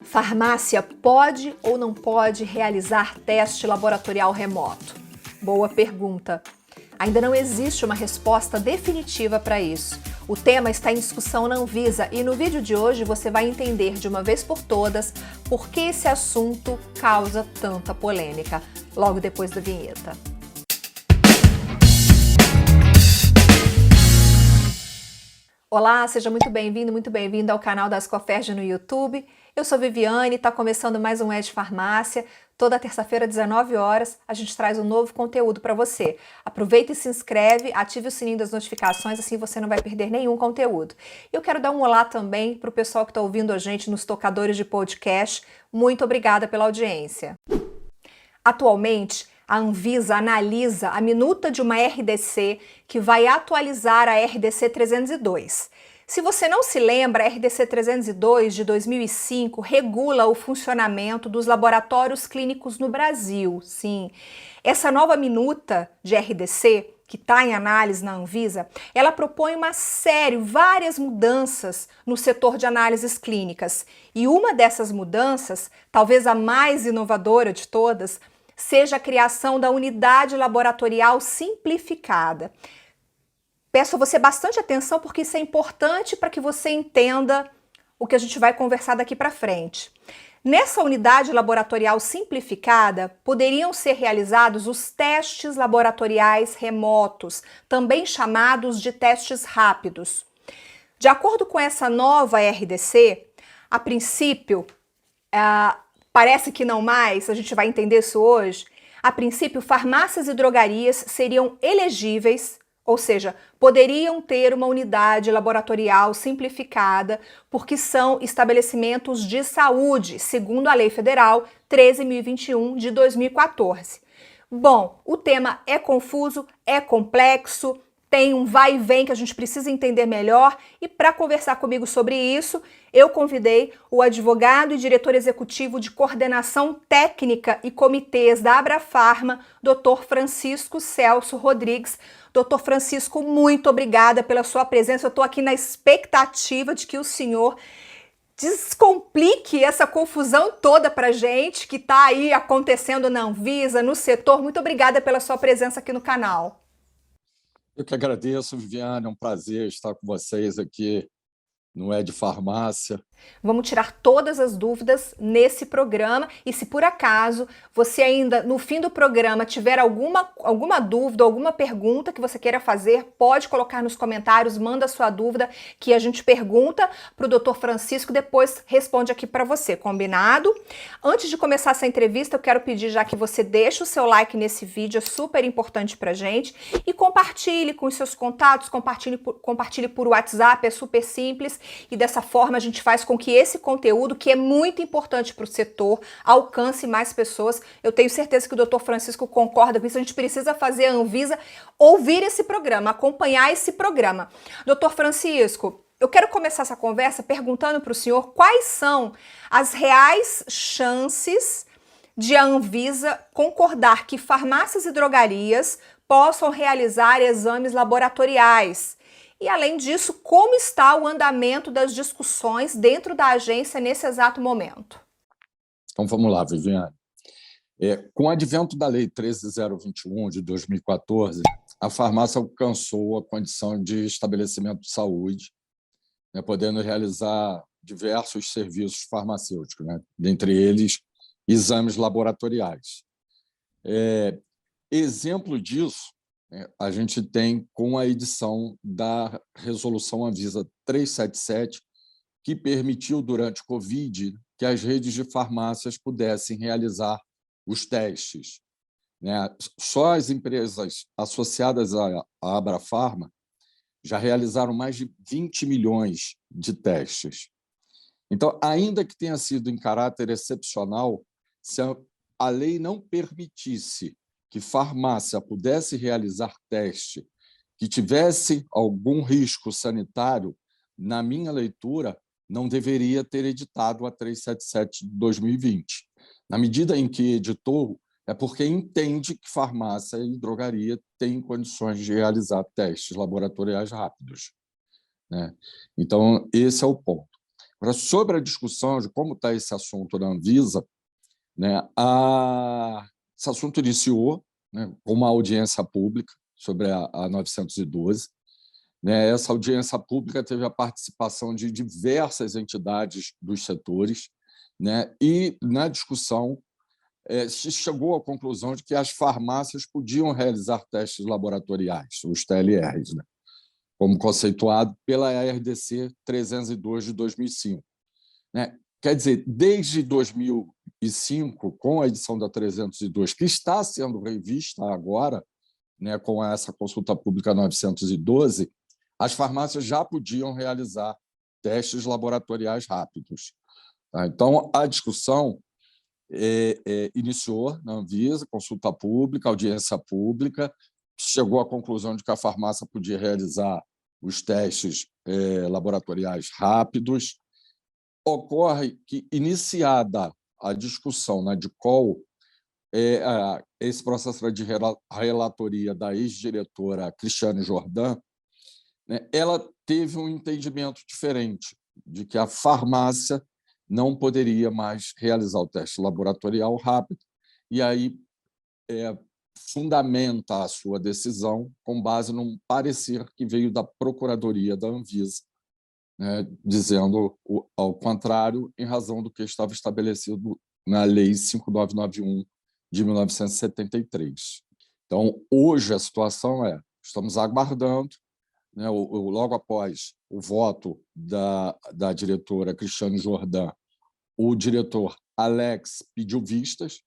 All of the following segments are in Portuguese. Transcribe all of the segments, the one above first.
Farmácia pode ou não pode realizar teste laboratorial remoto? Boa pergunta. Ainda não existe uma resposta definitiva para isso. O tema está em discussão na Anvisa e no vídeo de hoje você vai entender de uma vez por todas por que esse assunto causa tanta polêmica, logo depois da vinheta. Olá, seja muito bem-vindo ao canal da Ascoferj no YouTube. Eu sou Viviane, está começando mais um Ed Farmácia. Toda terça-feira, 19 horas, a gente traz um novo conteúdo para você. Aproveita e se inscreve, ative o sininho das notificações, assim você não vai perder nenhum conteúdo. Eu quero dar um olá também para o pessoal que está ouvindo a gente nos tocadores de podcast. Muito obrigada pela audiência. Atualmente, a Anvisa analisa a minuta de uma RDC que vai atualizar a RDC 302. Se você não se lembra, a RDC 302 de 2005 regula o funcionamento dos laboratórios clínicos no Brasil. Sim, essa nova minuta de RDC, que está em análise na Anvisa, ela propõe várias mudanças no setor de análises clínicas. E uma dessas mudanças, talvez a mais inovadora de todas, seja a criação da unidade laboratorial simplificada. Peço a você bastante atenção porque isso é importante para que você entenda o que a gente vai conversar daqui para frente. Nessa unidade laboratorial simplificada, poderiam ser realizados os testes laboratoriais remotos, também chamados de testes rápidos. De acordo com essa nova RDC, a princípio, parece que não mais, a gente vai entender isso hoje. A princípio, farmácias e drogarias seriam elegíveis, ou seja, poderiam ter uma unidade laboratorial simplificada, porque são estabelecimentos de saúde, segundo a Lei Federal 13.021 de 2014. Bom, o tema é confuso, é complexo, tem um vai e vem que a gente precisa entender melhor e para conversar comigo sobre isso, eu convidei o advogado e diretor executivo de coordenação técnica e comitês da Abrafarma, Dr. Francisco Celso Rodrigues. Dr. Francisco, muito obrigada pela sua presença. Eu estou aqui na expectativa de que o senhor descomplique essa confusão toda para gente que está aí acontecendo na Anvisa, no setor. Muito obrigada pela sua presença aqui no canal. Eu que agradeço, Viviane, é um prazer estar com vocês aqui no Ed Farmácia. Vamos tirar todas as dúvidas nesse programa e se por acaso você ainda no fim do programa tiver alguma dúvida, alguma pergunta que você queira fazer, pode colocar nos comentários, manda sua dúvida que a gente pergunta para o Dr. Francisco e depois responde aqui para você, combinado? Antes de começar essa entrevista, eu quero pedir já que você deixe o seu like nesse vídeo, é super importante pra gente, e compartilhe com os seus contatos, compartilhe por WhatsApp, é super simples e dessa forma a gente faz com que esse conteúdo, que é muito importante para o setor, alcance mais pessoas. Eu tenho certeza que o Dr. Francisco concorda com isso. A gente precisa fazer a Anvisa ouvir esse programa, acompanhar esse programa. Dr. Francisco, eu quero começar essa conversa perguntando para o senhor quais são as reais chances de a Anvisa concordar que farmácias e drogarias possam realizar exames laboratoriais. E, além disso, como está o andamento das discussões dentro da agência nesse exato momento? Então, vamos lá, Viviane. Com o advento da Lei 13.021, de 2014, a farmácia alcançou a condição de estabelecimento de saúde, podendo realizar diversos serviços farmacêuticos, dentre eles, exames laboratoriais. Exemplo disso, a gente tem com a edição da Resolução Anvisa 377, que permitiu, durante o Covid, que as redes de farmácias pudessem realizar os testes. Só as empresas associadas à Abrafarma já realizaram mais de 20 milhões de testes. Então, ainda que tenha sido em caráter excepcional, se a lei não permitisse que farmácia pudesse realizar teste que tivesse algum risco sanitário, na minha leitura, não deveria ter editado a 377 de 2020. Na medida em que editou, é porque entende que farmácia e drogaria têm condições de realizar testes laboratoriais rápidos. Então, esse é o ponto. Agora, sobre a discussão de como está esse assunto na Anvisa, né, esse assunto iniciou, né, com uma audiência pública sobre a 912. Né? Essa audiência pública teve a participação de diversas entidades dos setores, né? E, na discussão, se chegou à conclusão de que as farmácias podiam realizar testes laboratoriais, os TLRs, né? Como conceituado pela RDC 302 de 2005. Né? Quer dizer, desde 2005, com a edição da 302, que está sendo revista agora, né, com essa consulta pública 912, as farmácias já podiam realizar testes laboratoriais rápidos. Tá? Então, a discussão iniciou na Anvisa, consulta pública, audiência pública, chegou à conclusão de que a farmácia podia realizar os testes laboratoriais rápidos. Ocorre que, iniciada a discussão na DICOL, esse processo era de relatoria da ex-diretora Cristiane Jordan, né, ela teve um entendimento diferente de que a farmácia não poderia mais realizar o teste laboratorial rápido, e aí fundamenta a sua decisão com base num parecer que veio da Procuradoria da Anvisa, né, dizendo ao contrário, em razão do que estava estabelecido na Lei 5991 de 1973. Então, hoje a situação estamos aguardando, né, logo após o voto da diretora Cristiane Jordan, o diretor Alex pediu vistas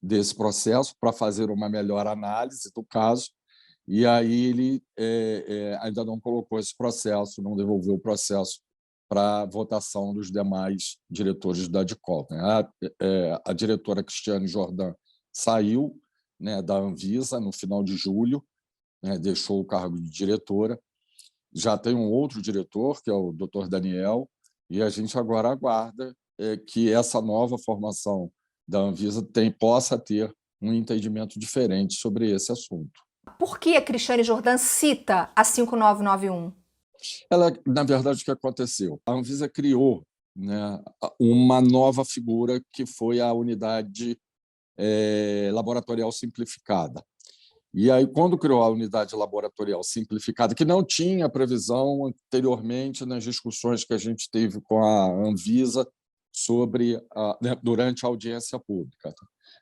desse processo para fazer uma melhor análise do caso, e aí ele ainda não colocou esse processo, não devolveu o processo para votação dos demais diretores da DICOL. Né? A diretora Cristiane Jordan saiu, né, da Anvisa no final de julho, né, deixou o cargo de diretora. Já tem um outro diretor, que é o Dr. Daniel, e a gente agora aguarda que essa nova formação da Anvisa possa ter um entendimento diferente sobre esse assunto. Por que a Cristiane Jordan cita a 5991? Na verdade, o que aconteceu? A Anvisa criou, né, uma nova figura que foi a unidade laboratorial simplificada. E aí, quando criou a unidade laboratorial simplificada, que não tinha previsão anteriormente nas discussões que a gente teve com a Anvisa durante a audiência pública.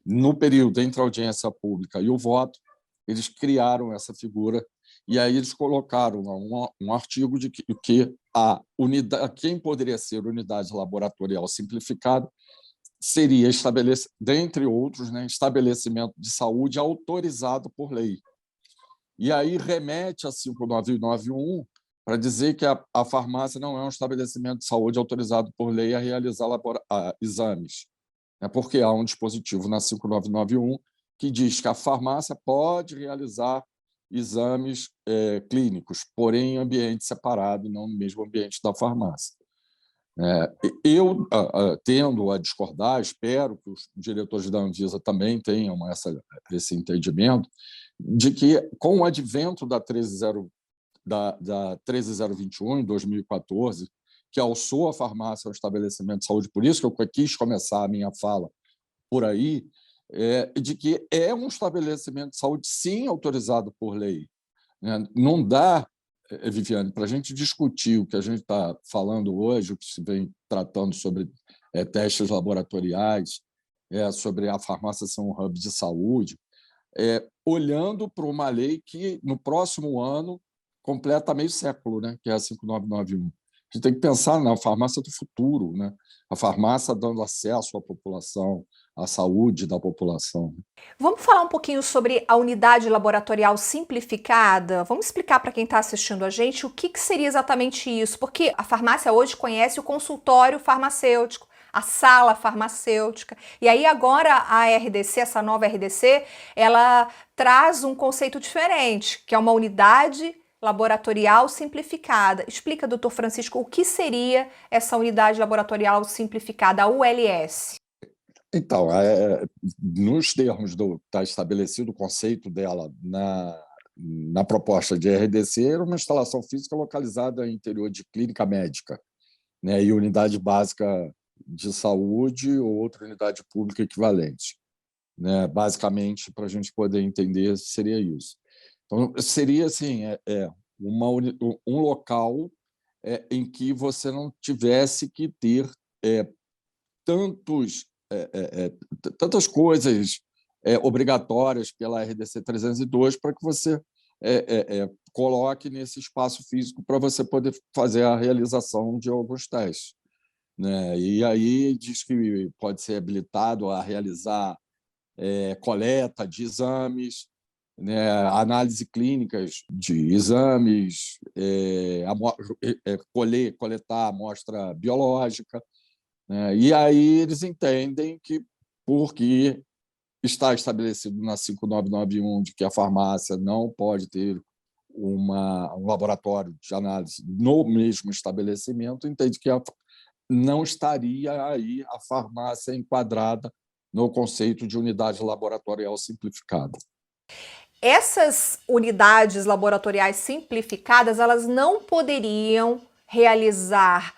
No período entre a audiência pública e o voto, eles criaram essa figura e aí eles colocaram um artigo de que quem poderia ser unidade laboratorial simplificada seria dentre outros, né, estabelecimento de saúde autorizado por lei. E aí remete a 5991 para dizer que a farmácia não é um estabelecimento de saúde autorizado por lei a realizar exames, né, porque há um dispositivo na 5991 que diz que a farmácia pode realizar exames clínicos, porém em ambiente separado, não no mesmo ambiente da farmácia. Eu tendo a discordar, espero que os diretores da Anvisa também tenham esse entendimento, de que, com o advento da 13021, em 2014, que alçou a farmácia ao estabelecimento de saúde, por isso que eu quis começar a minha fala por aí, de que é um estabelecimento de saúde, sim, autorizado por lei. Não dá, Viviane, para a gente discutir o que a gente está falando hoje, o que se vem tratando sobre testes laboratoriais, sobre a farmácia ser um hub de saúde, olhando para uma lei que, no próximo ano, completa meio século, né, que é a 5991. A gente tem que pensar na farmácia do futuro, né? A farmácia dando acesso à população, à saúde da população. Vamos falar um pouquinho sobre a unidade laboratorial simplificada? Vamos explicar para quem está assistindo a gente o que seria exatamente isso, porque a farmácia hoje conhece o consultório farmacêutico, a sala farmacêutica, e aí agora a RDC, essa nova RDC, ela traz um conceito diferente, que é uma unidade laboratorial simplificada. Explica, doutor Francisco, o que seria essa unidade laboratorial simplificada, a ULS? Então, nos termos está estabelecido o conceito dela na proposta de RDC, era uma instalação física localizada no interior de clínica médica, né, e unidade básica de saúde ou outra unidade pública equivalente, né? Basicamente, para a gente poder entender, seria isso. Então, seria assim, um local em que você não tivesse que ter tantos, tantas coisas obrigatórias pela RDC 302 para que você coloque nesse espaço físico para você poder fazer a realização de alguns testes, né? E aí diz que pode ser habilitado a realizar coleta de exames, né, análise clínicas de exames, coletar amostra biológica, né? E aí eles entendem que, porque está estabelecido na 5991 de que a farmácia não pode ter um laboratório de análise no mesmo estabelecimento, entende que não estaria aí a farmácia enquadrada no conceito de unidade laboratorial simplificada. Essas unidades laboratoriais simplificadas, elas não poderiam realizar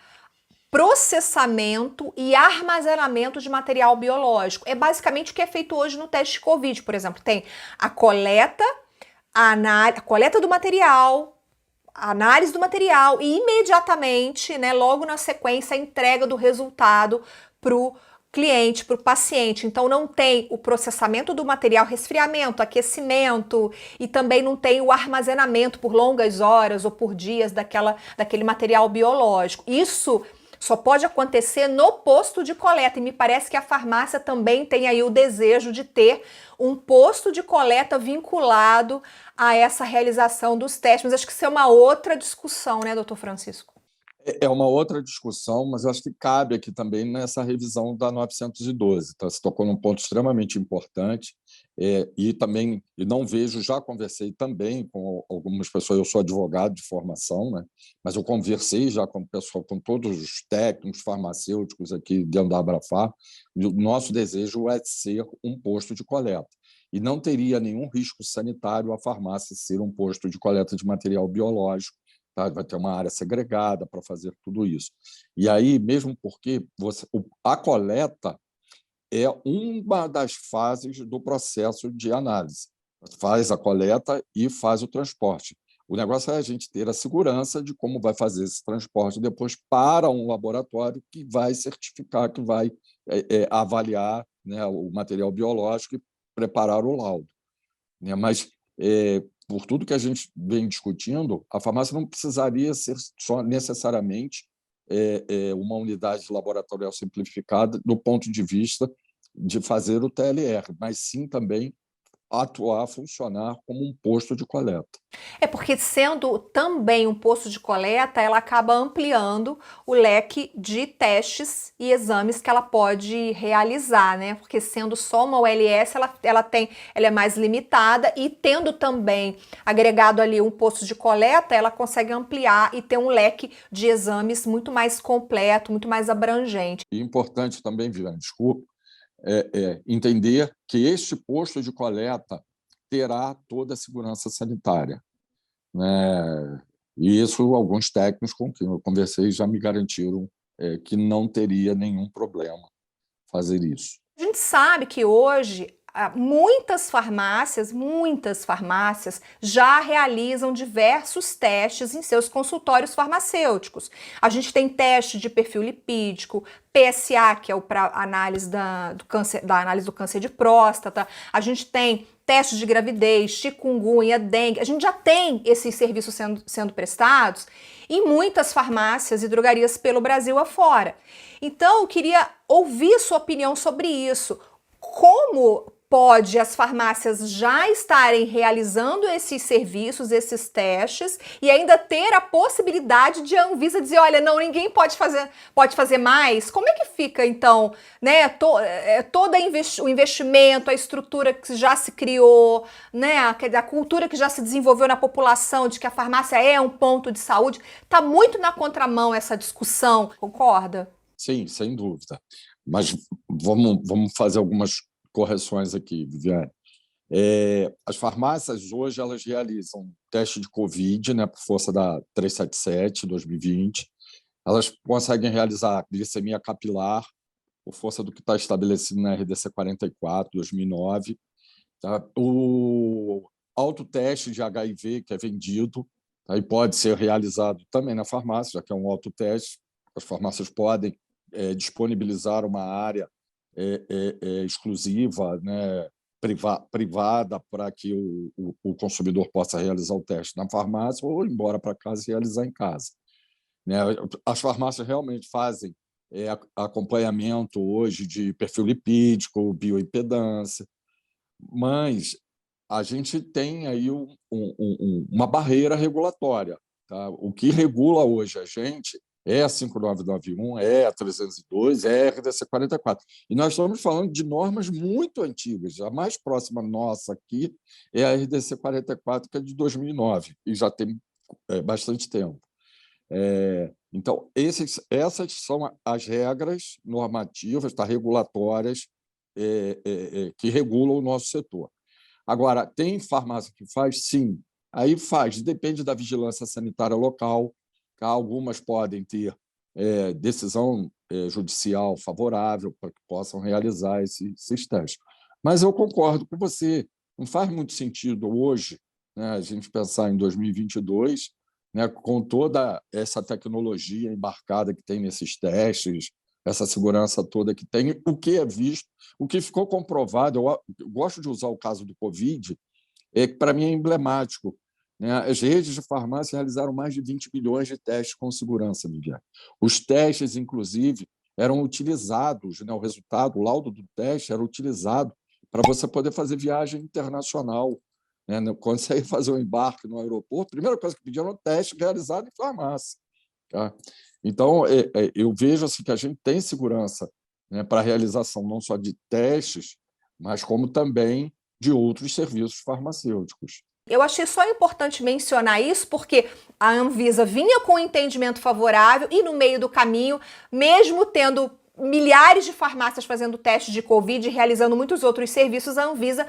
processamento e armazenamento de material biológico. É basicamente o que é feito hoje no teste COVID, por exemplo. Tem a coleta, a coleta do material, a análise do material e imediatamente, né, logo na sequência, a entrega do resultado para o cliente, para o paciente. Então não tem o processamento do material, resfriamento, aquecimento e também não tem o armazenamento por longas horas ou por dias daquele material biológico. Isso só pode acontecer no posto de coleta e me parece que a farmácia também tem aí o desejo de ter um posto de coleta vinculado a essa realização dos testes. Mas acho que isso é uma outra discussão, né, doutor Francisco? É uma outra discussão, mas eu acho que cabe aqui também nessa revisão da 912. Tá? Você tocou num ponto extremamente importante e também, e não vejo, já conversei também com algumas pessoas, eu sou advogado de formação, né? Mas eu conversei já com o pessoal, com todos os técnicos farmacêuticos aqui dentro da Abrafar, e o nosso desejo é ser um posto de coleta. E não teria nenhum risco sanitário a farmácia ser um posto de coleta de material biológico. Tá? Vai ter uma área segregada para fazer tudo isso. E aí, mesmo porque a coleta é uma das fases do processo de análise. Faz a coleta e faz o transporte. O negócio é a gente ter a segurança de como vai fazer esse transporte depois para um laboratório que vai certificar, que vai avaliar, né, o material biológico e preparar o laudo, né? Mas por tudo que a gente vem discutindo, a farmácia não precisaria ser só necessariamente uma unidade laboratorial simplificada do ponto de vista de fazer o TLR, mas sim também atuar, funcionar como um posto de coleta. É porque sendo também um posto de coleta, ela acaba ampliando o leque de testes e exames que ela pode realizar, né? Porque sendo só uma OLS, ela é mais limitada e tendo também agregado ali um posto de coleta, ela consegue ampliar e ter um leque de exames muito mais completo, muito mais abrangente. E importante também, Viviane, desculpa, entender que este posto de coleta terá toda a segurança sanitária, né? E isso alguns técnicos com quem eu conversei já me garantiram que não teria nenhum problema fazer isso. A gente sabe que hoje muitas farmácias já realizam diversos testes em seus consultórios farmacêuticos. A gente tem teste de perfil lipídico, PSA, que é para análise análise do câncer de próstata. A gente tem testes de gravidez, chikungunya, dengue. A gente já tem esses serviços sendo prestados em muitas farmácias e drogarias pelo Brasil afora. Então, eu queria ouvir sua opinião sobre isso. Como pode as farmácias já estarem realizando esses serviços, esses testes, e ainda ter a possibilidade de a Anvisa dizer, olha, não, ninguém pode fazer mais? Como é que fica, então, né, todo o investimento, a estrutura que já se criou, né, a cultura que já se desenvolveu na população de que a farmácia é um ponto de saúde? Está muito na contramão essa discussão, concorda? Sim, sem dúvida. Mas vamos fazer algumas correções aqui, Viviane. As farmácias hoje elas realizam teste de Covid, né, por força da 377/2020, elas conseguem realizar glicemia capilar, por força do que está estabelecido na RDC 44, 2009. Tá? O autoteste de HIV, que é vendido, tá? E pode ser realizado também na farmácia, já que é um autoteste. As farmácias podem disponibilizar uma área exclusiva, né, privada, para que o consumidor possa realizar o teste na farmácia ou ir embora para casa e realizar em casa. Né? As farmácias realmente fazem acompanhamento hoje de perfil lipídico, bioimpedância, mas a gente tem aí uma barreira regulatória. Tá? O que regula hoje a gente é a 5991, é a 302, é a RDC 44. E nós estamos falando de normas muito antigas. A mais próxima nossa aqui é a RDC 44, que é de 2009, e já tem bastante tempo. Então, essas são as regras normativas, tá, regulatórias, que regulam o nosso setor. Agora, tem farmácia que faz? Sim. Aí faz, depende da vigilância sanitária local. Tá? Algumas podem ter decisão judicial favorável para que possam realizar esses testes. Mas eu concordo com você, não faz muito sentido hoje, né, a gente pensar em 2022, né, com toda essa tecnologia embarcada que tem nesses testes, essa segurança toda que tem, o que é visto, o que ficou comprovado. Eu gosto de usar o caso do Covid, que para mim é emblemático. Né? As redes de farmácia realizaram mais de 20 milhões de testes com segurança, Miguel. Os testes, inclusive, eram utilizados, né? O resultado, o laudo do teste era utilizado para você poder fazer viagem internacional. Né? Quando você ia fazer um embarque no aeroporto, a primeira coisa que pediam era um teste realizado em farmácia. Tá? Então, eu vejo assim, que a gente tem segurança, né, para a realização não só de testes, mas como também de outros serviços farmacêuticos. Eu achei só importante mencionar isso porque a Anvisa vinha com um entendimento favorável e no meio do caminho, mesmo tendo milhares de farmácias fazendo teste de Covid e realizando muitos outros serviços, a Anvisa,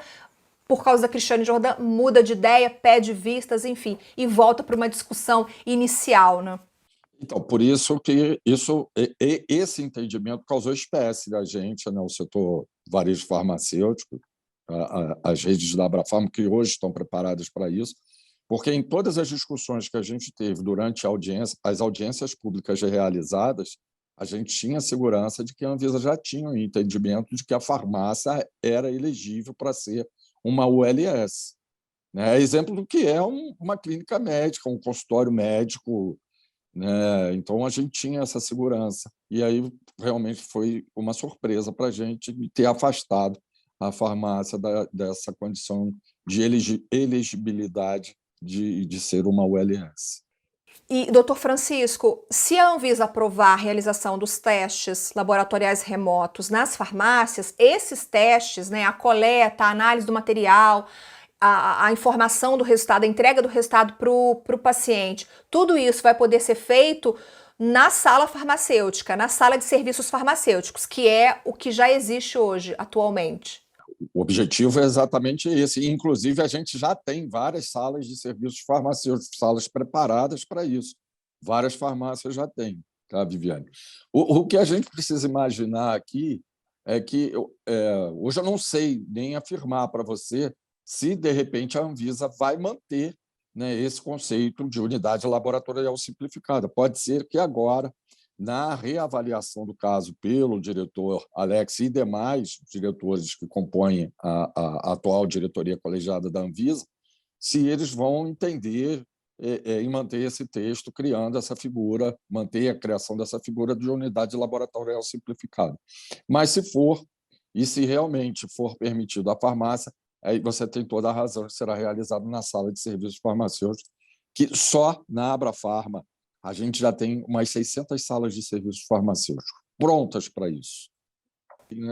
por causa da Cristiane Jordan, muda de ideia, pede vistas, enfim, e volta para uma discussão inicial, né? Então, por isso que esse entendimento causou espécie da gente, né, o setor varejo farmacêutico, as redes da Abrafarma, que hoje estão preparadas para isso, porque em todas as discussões que a gente teve durante as audiências públicas realizadas, a gente tinha segurança de que a Anvisa já tinha um entendimento de que a farmácia era elegível para ser uma ULS. Né? Exemplo do que é uma clínica médica, um consultório médico, né? Então, a gente tinha essa segurança. E aí, realmente, foi uma surpresa para a gente ter afastado a farmácia dessa condição de elegibilidade de ser uma ULS. E, doutor Francisco, se a Anvisa aprovar a realização dos testes laboratoriais remotos nas farmácias, esses testes, né, a coleta, a análise do material, a informação do resultado, a entrega do resultado para o paciente, tudo isso vai poder ser feito na sala farmacêutica, na sala de serviços farmacêuticos, que é o que já existe hoje, atualmente. O objetivo é exatamente esse. Inclusive, a gente já tem várias salas de serviços farmacêuticos, salas preparadas para isso. Várias farmácias já têm, tá, Viviane? O que a gente precisa imaginar aqui é que hoje eu não sei nem afirmar para você se, de repente, a Anvisa vai manter, né, esse conceito de unidade laboratorial simplificada. Pode ser que agora, na reavaliação do caso pelo diretor Alex e demais diretores que compõem a atual diretoria colegiada da Anvisa, se eles vão entender em manter esse texto, criando essa figura, manter a criação dessa figura de unidade laboratorial simplificada. Mas se for, e se realmente for permitido a farmácia, aí você tem toda a razão, será realizado na sala de serviços farmacêuticos, que só na Abrafarma a gente já tem umas 600 salas de serviços farmacêuticos prontas para isso.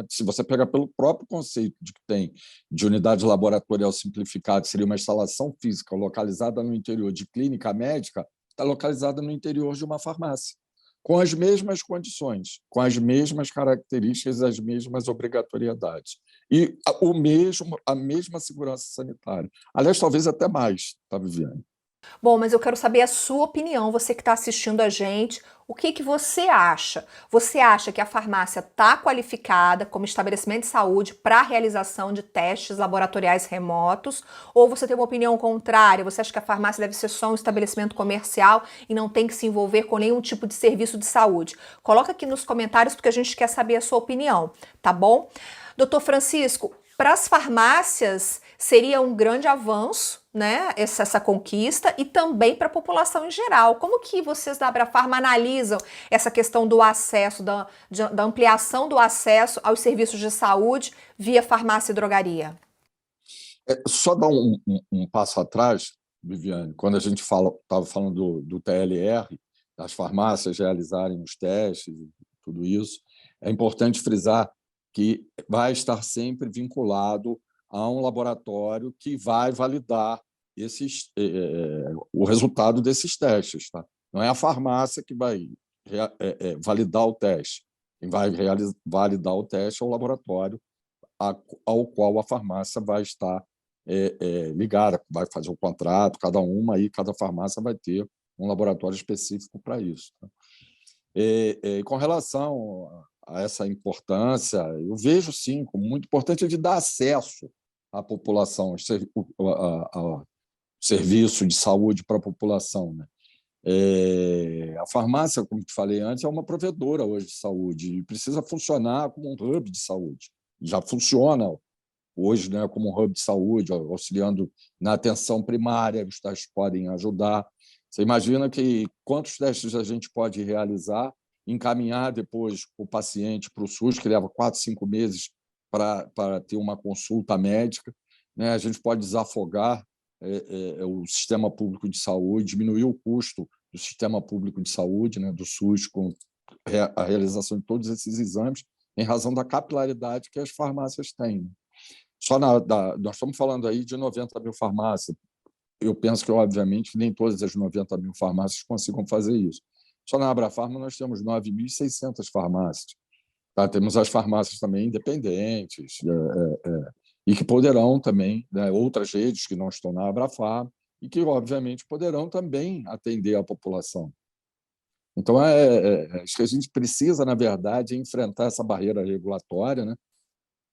Se você pegar pelo próprio conceito de que tem de unidade laboratorial simplificada, seria uma instalação física localizada no interior de clínica médica, está localizada no interior de uma farmácia, com as mesmas condições, com as mesmas características, as mesmas obrigatoriedades. E a mesma segurança sanitária. Aliás, talvez até mais, tá, Viviane? Bom, mas eu quero saber a sua opinião, você que está assistindo a gente. O que que você acha? Você acha que a farmácia está qualificada como estabelecimento de saúde para a realização de testes laboratoriais remotos? Ou você tem uma opinião contrária? Você acha que a farmácia deve ser só um estabelecimento comercial e não tem que se envolver com nenhum tipo de serviço de saúde? Coloca aqui nos comentários porque a gente quer saber a sua opinião, tá bom? Doutor Francisco, para as farmácias seria um grande avanço, né, essa conquista, e também para a população em geral. Como que vocês da Abrafarma analisam essa questão do acesso, da ampliação do acesso aos serviços de saúde via farmácia e drogaria? Só dar um passo atrás, Viviane, quando a gente estava falando do TLR, das farmácias realizarem os testes, tudo isso, é importante frisar que vai estar sempre vinculado a um laboratório que vai validar o resultado desses testes. Tá? Não é a farmácia que vai validar o teste. Quem vai validar o teste é o laboratório ao qual a farmácia vai estar ligada, vai fazer o contrato, cada farmácia vai ter um laboratório específico para isso. Tá? Com relação a essa importância, eu vejo, sim, como muito importante de dar acesso à população, ao serviço de saúde para a população. Né? A farmácia, como te falei antes, é uma provedora hoje de saúde e precisa funcionar como um hub de saúde. Já funciona hoje, né, como um hub de saúde, auxiliando na atenção primária, os testes podem ajudar. Você imagina que quantos testes a gente pode realizar, encaminhar depois o paciente para o SUS, que leva 4, 5 meses para ter uma consulta médica. Né? A gente pode desafogar o sistema público de saúde, diminuir o custo do sistema público de saúde, né, do SUS, com a realização de todos esses exames, em razão da capilaridade que as farmácias têm. Né? Nós estamos falando aí de 90 mil farmácias. Eu penso que, obviamente, nem todas as 90 mil farmácias consigam fazer isso. Só na Abrafarma nós temos 9.600 farmácias. Tá? Temos as farmácias também independentes e que poderão também, né, outras redes que não estão na Abrafarma e que, obviamente, poderão também atender a população. Então, acho que a gente precisa, na verdade, enfrentar essa barreira regulatória, né,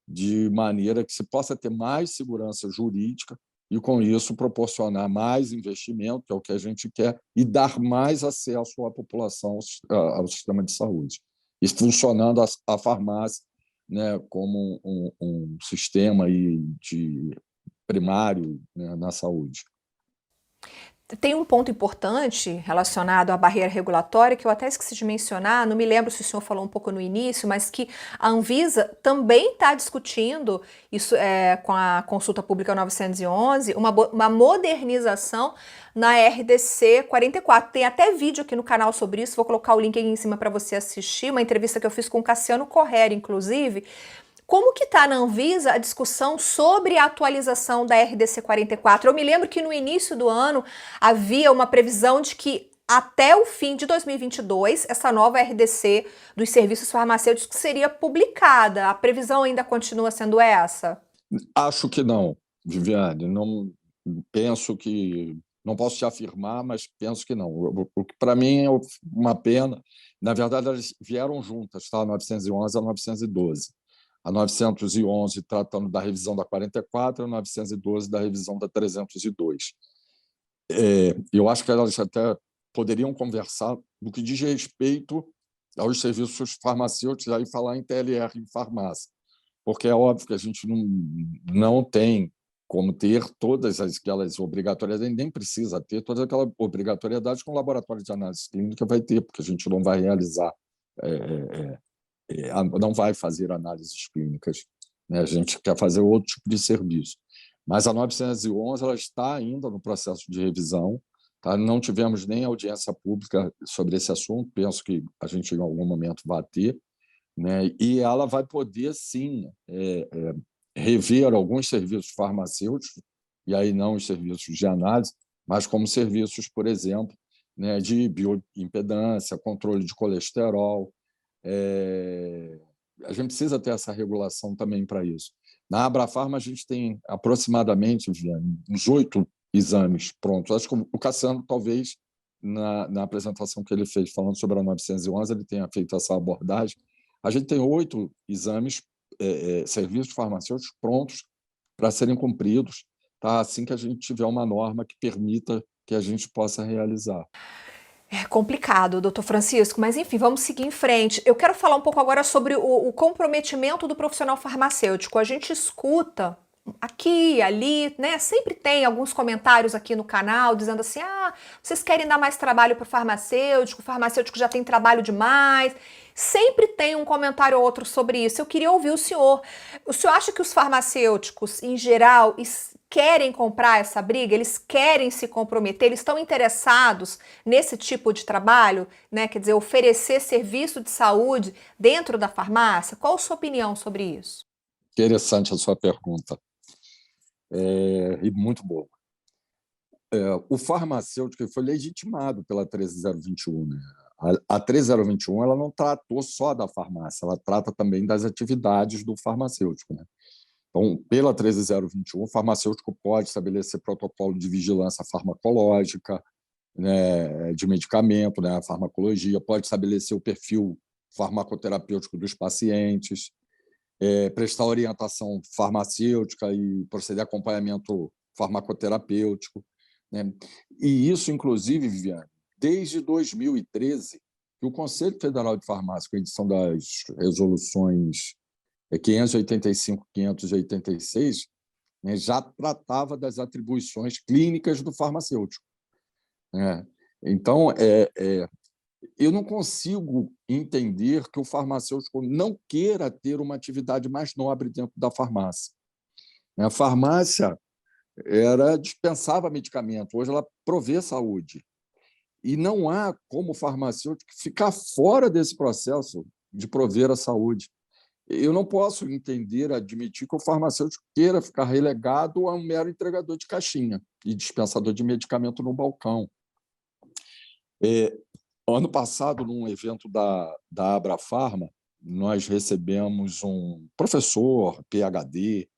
de maneira que se possa ter mais segurança jurídica e, com isso, proporcionar mais investimento, que é o que a gente quer, e dar mais acesso à população ao sistema de saúde. E funcionando a farmácia, né, como um sistema aí de primário, né, na saúde. Tem um ponto importante relacionado à barreira regulatória que eu até esqueci de mencionar, não me lembro se o senhor falou um pouco no início, mas que a Anvisa também está discutindo isso com a consulta pública 911, uma modernização na RDC 44. Tem até vídeo aqui no canal sobre isso, vou colocar o link aqui em cima para você assistir, uma entrevista que eu fiz com o Cassiano Corrêa, inclusive. Como que está na Anvisa a discussão sobre a atualização da RDC 44? Eu me lembro que no início do ano havia uma previsão de que até o fim de 2022 essa nova RDC dos serviços farmacêuticos seria publicada. A previsão ainda continua sendo essa? Acho que não, Viviane. Não penso que não posso te afirmar, mas penso que não. O que para mim é uma pena. Na verdade, elas vieram juntas, tá? A 911 e a 912. A 911 tratando da revisão da 44, a 912 da revisão da 302. Eu acho que elas até poderiam conversar no que diz respeito aos serviços farmacêuticos, aí falar em TLR em farmácia, porque é óbvio que a gente não tem como ter todas aquelas obrigatoriedades, nem precisa ter todas aquelas obrigatoriedades com o laboratório de análise clínica vai ter, porque a gente não vai realizar não vai fazer análises clínicas. Né? A gente quer fazer outro tipo de serviço. Mas a 911 ela está ainda no processo de revisão. Tá? Não tivemos nem audiência pública sobre esse assunto, penso que a gente, em algum momento, vai ter. Né? E ela vai poder, sim, rever alguns serviços farmacêuticos, e aí não os serviços de análise, mas como serviços, por exemplo, né, de bioimpedância, controle de colesterol, a gente precisa ter essa regulação também para isso. Na Abrafarma, a gente tem aproximadamente, Viviane, uns 8 exames prontos. Acho que o Cassiano, talvez, na apresentação que ele fez, falando sobre a 911, ele tenha feito essa abordagem. A gente tem 8 exames, serviços farmacêuticos prontos para serem cumpridos, tá? Assim que a gente tiver uma norma que permita que a gente possa realizar. É complicado, doutor Francisco, mas enfim, vamos seguir em frente. Eu quero falar um pouco agora sobre o comprometimento do profissional farmacêutico. A gente escuta aqui, ali, né? Sempre tem alguns comentários aqui no canal dizendo assim: ah, vocês querem dar mais trabalho para o farmacêutico já tem trabalho demais. Sempre tem um comentário ou outro sobre isso. Eu queria ouvir o senhor. O senhor acha que os farmacêuticos, em geral, querem comprar essa briga? Eles querem se comprometer? Eles estão interessados nesse tipo de trabalho, né? Quer dizer, oferecer serviço de saúde dentro da farmácia? Qual a sua opinião sobre isso? Interessante a sua pergunta, e muito boa. O farmacêutico foi legitimado pela 13021, né? A 13021 ela não tratou só da farmácia, ela trata também das atividades do farmacêutico, né? Então, pela 13021, o farmacêutico pode estabelecer protocolo de vigilância farmacológica, né, de medicamento, né, a farmacologia, pode estabelecer o perfil farmacoterapêutico dos pacientes, prestar orientação farmacêutica e proceder a acompanhamento farmacoterapêutico, né? E isso, inclusive, Viviane, desde 2013, que o Conselho Federal de Farmácia, com a edição das resoluções 585 e 586, né, já tratava das atribuições clínicas do farmacêutico, né? Então, eu não consigo entender que o farmacêutico não queira ter uma atividade mais nobre dentro da farmácia. A farmácia dispensava medicamento, hoje ela provê saúde. E não há como o farmacêutico ficar fora desse processo de prover a saúde. Eu não posso entender, admitir que o farmacêutico queira ficar relegado a um mero entregador de caixinha e dispensador de medicamento no balcão. Ano passado, num evento da Abrafarma, nós recebemos um professor, PhD,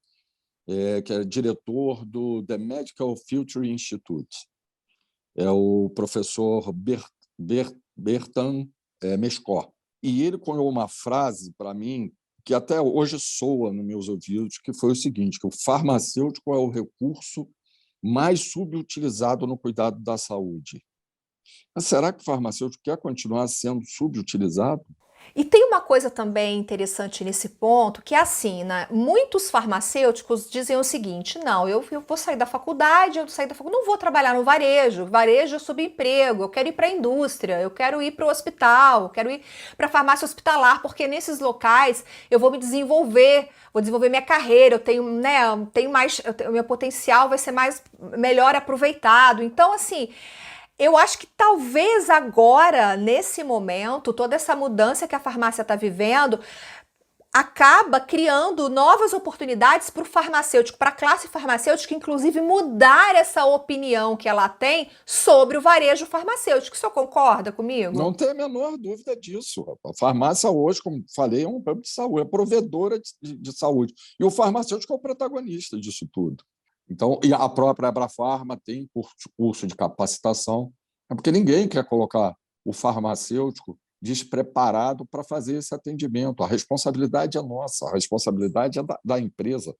que é diretor do The Medical Future Institute. É o professor Bertan Mescor. E ele cunhou uma frase para mim que até hoje soa nos meus ouvidos, que foi o seguinte: que o farmacêutico é o recurso mais subutilizado no cuidado da saúde. Mas será que o farmacêutico quer continuar sendo subutilizado? E tem uma coisa também interessante nesse ponto, que é assim, né? Muitos farmacêuticos dizem o seguinte: não, eu vou sair da faculdade, não vou trabalhar no varejo, varejo é subemprego, eu quero ir para a indústria, eu quero ir para o hospital, eu quero ir para a farmácia hospitalar, porque nesses locais eu vou me desenvolver, vou desenvolver minha carreira, eu tenho, né, o meu potencial vai ser melhor aproveitado. Então, assim, eu acho que talvez agora, nesse momento, toda essa mudança que a farmácia está vivendo acaba criando novas oportunidades para o farmacêutico, para a classe farmacêutica, inclusive mudar essa opinião que ela tem sobre o varejo farmacêutico. O senhor concorda comigo? Não tem a menor dúvida disso. A farmácia hoje, como falei, é um plano de saúde, é provedora de saúde. E o farmacêutico é o protagonista disso tudo. Então, e a própria Abrafarma tem curso de capacitação, porque ninguém quer colocar o farmacêutico despreparado para fazer esse atendimento. A responsabilidade é nossa, a responsabilidade é da empresa.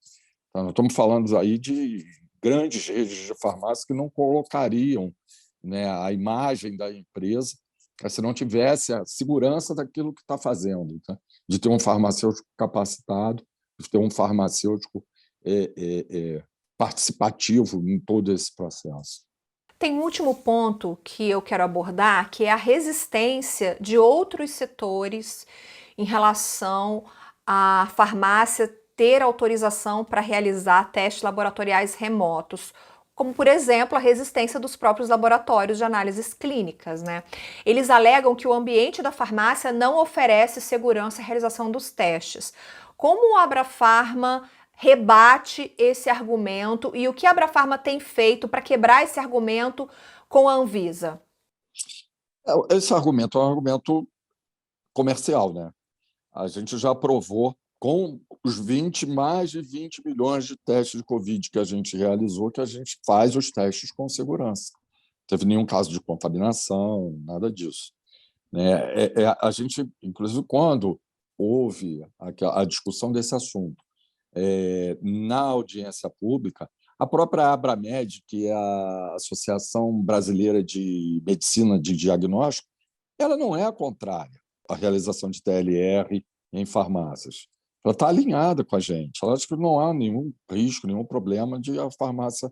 Então, nós estamos falando aí de grandes redes de farmácia que não colocariam, né, a imagem da empresa se não tivesse a segurança daquilo que está fazendo, tá? De ter um farmacêutico capacitado, de ter um farmacêutico participativo em todo esse processo. Tem um último ponto que eu quero abordar, que é a resistência de outros setores em relação à farmácia ter autorização para realizar testes laboratoriais remotos, como, por exemplo, a resistência dos próprios laboratórios de análises clínicas, né? Eles alegam que o ambiente da farmácia não oferece segurança à realização dos testes. Como a Abrafarma rebate esse argumento e o que a Abrafarma tem feito para quebrar esse argumento com a Anvisa? Esse argumento é um argumento comercial, né? A gente já provou com os mais de 20 milhões de testes de Covid que a gente realizou, que a gente faz os testes com segurança. Não teve nenhum caso de contaminação, nada disso. Né? A gente, inclusive, quando houve a discussão desse assunto na audiência pública, a própria Abramed, que é a Associação Brasileira de Medicina de Diagnóstico, ela não é contrária à realização de TLR em farmácias. Ela está alinhada com a gente. Ela acha que não há nenhum risco, nenhum problema de a farmácia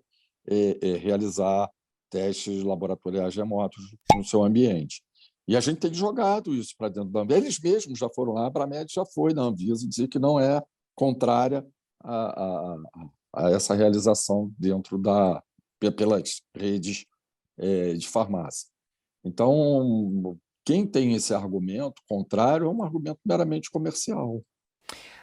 realizar testes laboratoriais remotos no seu ambiente. E a gente tem jogado isso para dentro da Anvisa. Eles mesmos já foram lá, a Abramed já foi na Anvisa dizer que não é contrária a essa realização pelas redes de farmácia. Então, quem tem esse argumento contrário é um argumento meramente comercial.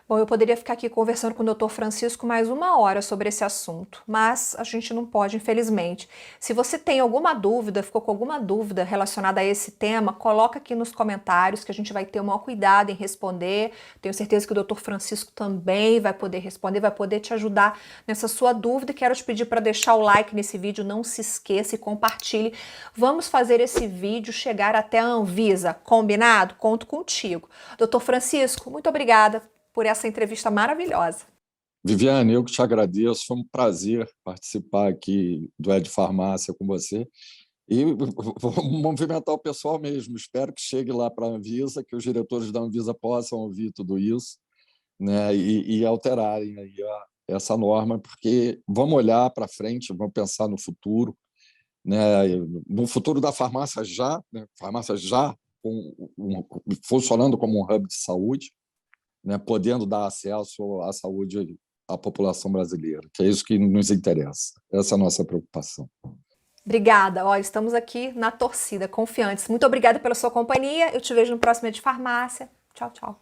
Bom, eu poderia ficar aqui conversando com o Dr. Francisco mais 1 hora sobre esse assunto, mas a gente não pode, infelizmente. Se você tem alguma dúvida, ficou com alguma dúvida relacionada a esse tema, coloca aqui nos comentários que a gente vai ter o maior cuidado em responder. Tenho certeza que o Dr. Francisco também vai poder responder, vai poder te ajudar nessa sua dúvida. Quero te pedir para deixar o like nesse vídeo, não se esqueça e compartilhe. Vamos fazer esse vídeo chegar até a Anvisa, combinado? Conto contigo. Dr. Francisco, muito obrigada por essa entrevista maravilhosa. Viviane, eu que te agradeço, foi um prazer participar aqui do Ed Farmácia com você e vou movimentar o pessoal mesmo, espero que chegue lá para a Anvisa, que os diretores da Anvisa possam ouvir tudo isso, né, e alterarem aí essa norma, porque vamos olhar para frente, vamos pensar no futuro, né, no futuro da farmácia já, né, funcionando como um hub de saúde, né, podendo dar acesso à saúde à população brasileira, que é isso que nos interessa. Essa é a nossa preocupação. Obrigada. Olha, estamos aqui na torcida, confiantes. Muito obrigada pela sua companhia. Eu te vejo no próximo Ed Farmácia. Tchau, tchau.